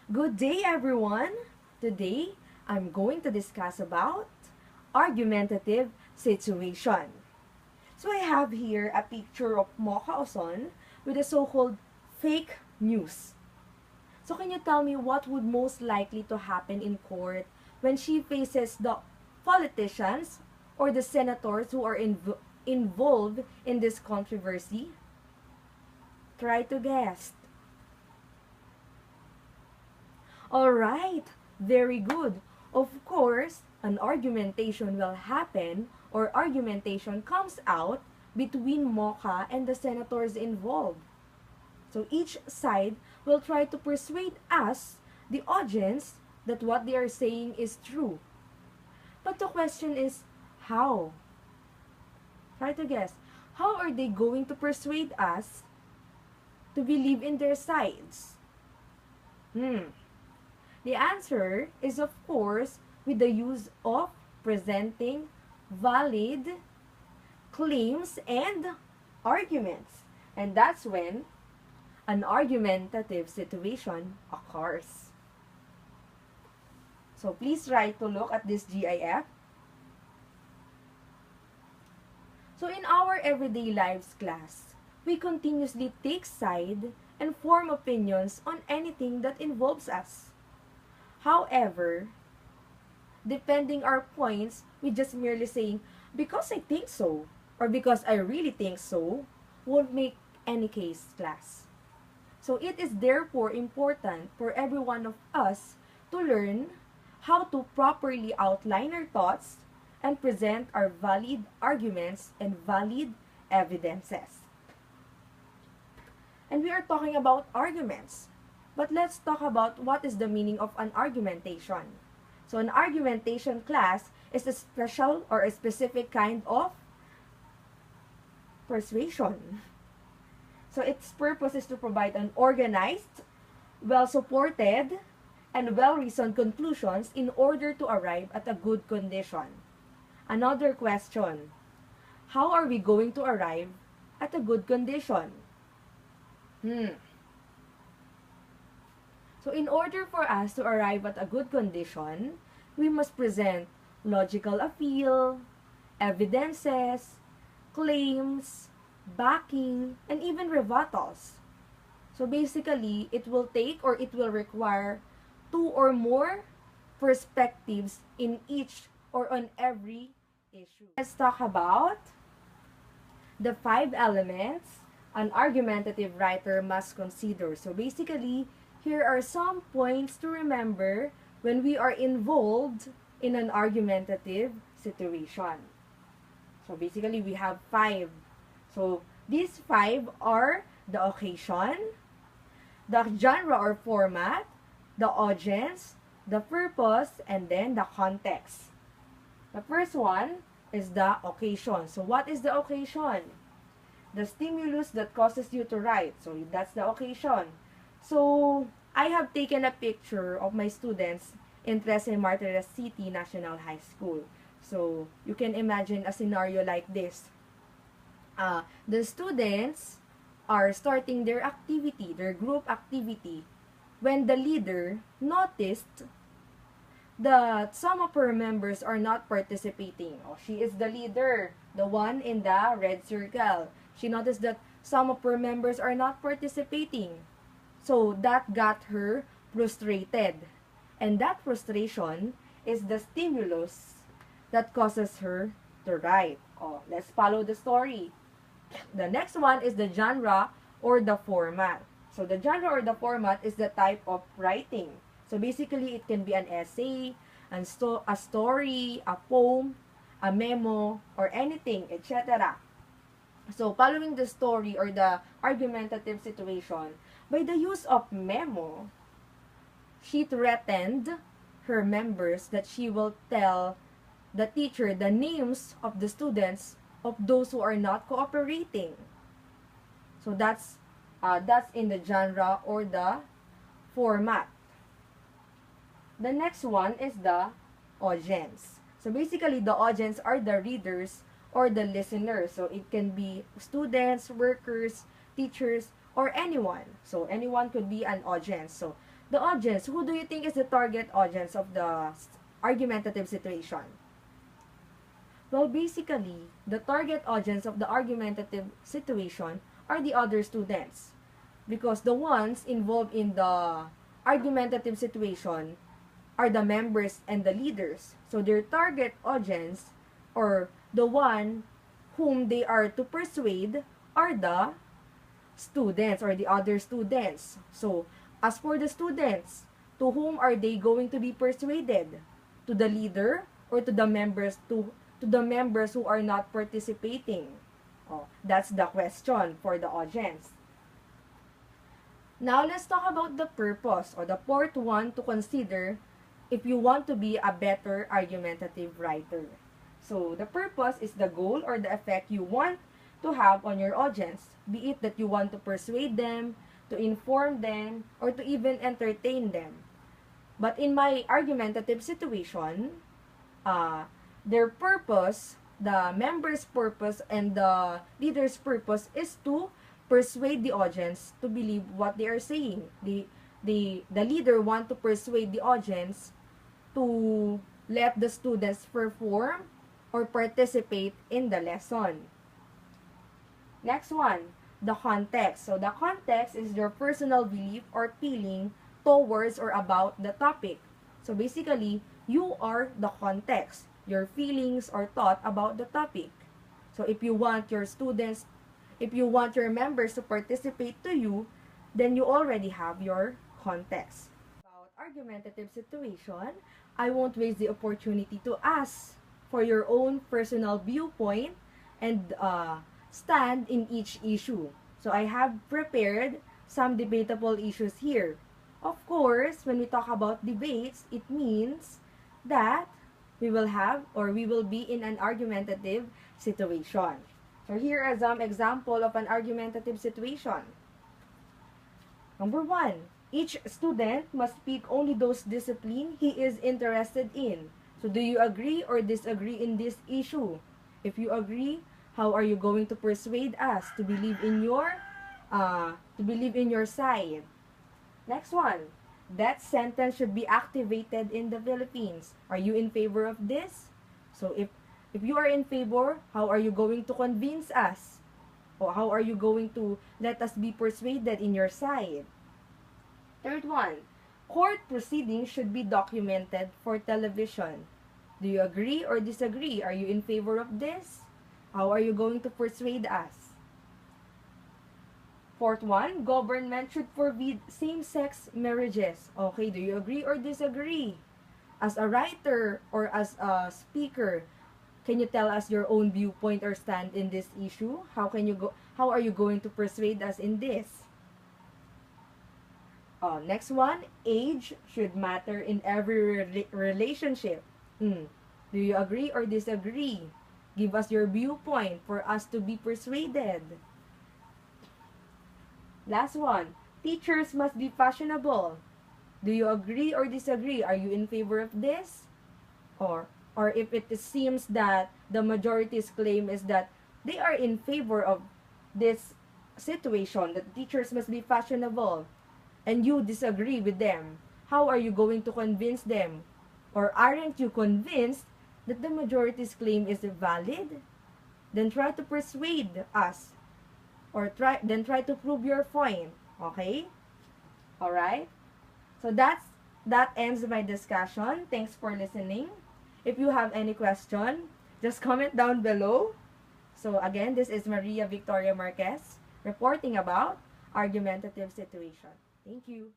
Good day, everyone! Today, I'm going to discuss about argumentative situation. So I have here a picture of Mocha Oson with a so-called fake news. So can you tell me what would most likely to happen in court when she faces the politicians or the senators who are involved in this controversy? Try to guess. Alright, very good. Of course, an argumentation will happen or argumentation comes out between Mocha and the senators involved. So each side will try to persuade us, the audience, that what they are saying is true. But the question is, how? Try to guess. How are they going to persuade us to believe in their sides? The answer is, of course, with the use of presenting valid claims and arguments. And that's when an argumentative situation occurs. So please try to look at this GIF. So in our everyday lives class, we continuously take side and form opinions on anything that involves us. However, defending our points with just merely saying, because I think so, or because I really think so, won't make any case, class. So it is therefore important for every one of us to learn how to properly outline our thoughts and present our valid arguments and valid evidences. And we are talking about arguments. But let's talk about what is the meaning of an argumentation. So an argumentation class is a special or a specific kind of persuasion. So its purpose is to provide an organized, well-supported, and well-reasoned conclusions in order to arrive at a good condition. Another question, how are we going to arrive at a good condition? So in order for us to arrive at a good condition, we must present logical appeal, evidences, claims, backing, and even rebuttals. So basically, it will take or it will require two or more perspectives in each or on every issue. Let's talk about the 5 elements an argumentative writer must consider. So basically, here are some points to remember when we are involved in an argumentative situation. So basically, we have 5. So these 5 are the occasion, the genre or format, the audience, the purpose, and then the context. The first one is the occasion. So what is the occasion? The stimulus that causes you to write. So that's the occasion. So I have taken a picture of my students in Trece Martires City National High School. So you can imagine a scenario like this. The students are starting their activity, their group activity, when the leader noticed that some of her members are not participating. Oh, she is the leader, the one in the red circle. She noticed that some of her members are not participating. So that got her frustrated. And that frustration is the stimulus that causes her to write. Oh, let's follow the story. The next one is the genre or the format. So the genre or the format is the type of writing. So basically, it can be an essay, a story, a poem, a memo, or anything, etc. So following the story or the argumentative situation, by the use of memo, she threatened her members that she will tell the teacher the names of the students of those who are not cooperating. So that's in the genre or the format. The next one is the audience. So basically, the audience are the readers or the listeners. So it can be students, workers, teachers, or anyone. So anyone could be an audience. So The audience, who do you think is the target audience of the argumentative situation? Well, basically, the target audience of the argumentative situation are the other students. Because the ones involved in the argumentative situation are the members and the leaders. So their target audience, or the one whom they are to persuade, are the students or the other students. So as for the students, to whom are they going to be persuaded? To the leader or to the members to the members who are not participating? Oh, that's the question for the audience. Now let's talk about the purpose or the part 1 to consider if you want to be a better argumentative writer. So the purpose is the goal or the effect you want to have on your audience, be it that you want to persuade them, to inform them, or to even entertain them. But in my argumentative situation, their purpose, the member's purpose and the leader's purpose is to persuade the audience to believe what they are saying. The leader want to persuade the audience to let the students perform or participate in the lesson. Next one, the context. So the context is your personal belief or feeling towards or about the topic. So basically, you are the context, your feelings or thought about the topic. So if you want your students, if you want your members to participate to you, then you already have your context. About argumentative situation, I won't waste the opportunity to ask for your own personal viewpoint and stand in each issue. So I have prepared some debatable issues here. Of course, when we talk about debates, it means that we will have or we will be in an argumentative situation. So here are some example of an argumentative situation. Number 1, each student must pick only those discipline he is interested in. So do you agree or disagree in this issue? If you agree, how are you going to persuade us to believe in your side? Next one, that sentence should be activated in the Philippines. Are you in favor of this? So if you are in favor, how are you going to convince us? Or how are you going to let us be persuaded in your side? Third one, court proceedings should be documented for television. Do you agree or disagree? Are you in favor of this? How are you going to persuade us? Fourth one, government should forbid same-sex marriages. Okay, do you agree or disagree? As a writer or as a speaker, can you tell us your own viewpoint or stand in this issue? How are you going to persuade us in this? Next one, age should matter in every relationship. Do you agree or disagree? Give us your viewpoint for us to be persuaded. Last one, teachers must be fashionable. Do you agree or disagree? Are you in favor of this? Or if it seems that the majority's claim is that they are in favor of this situation, that teachers must be fashionable, and you disagree with them, how are you going to convince them? Or aren't you convinced that the majority's claim is valid? Then try to persuade us. Or try to prove your point. Okay? Alright? So that ends my discussion. Thanks for listening. If you have any question, just comment down below. So again, this is Maria Victoria Marquez reporting about argumentative situation. Thank you.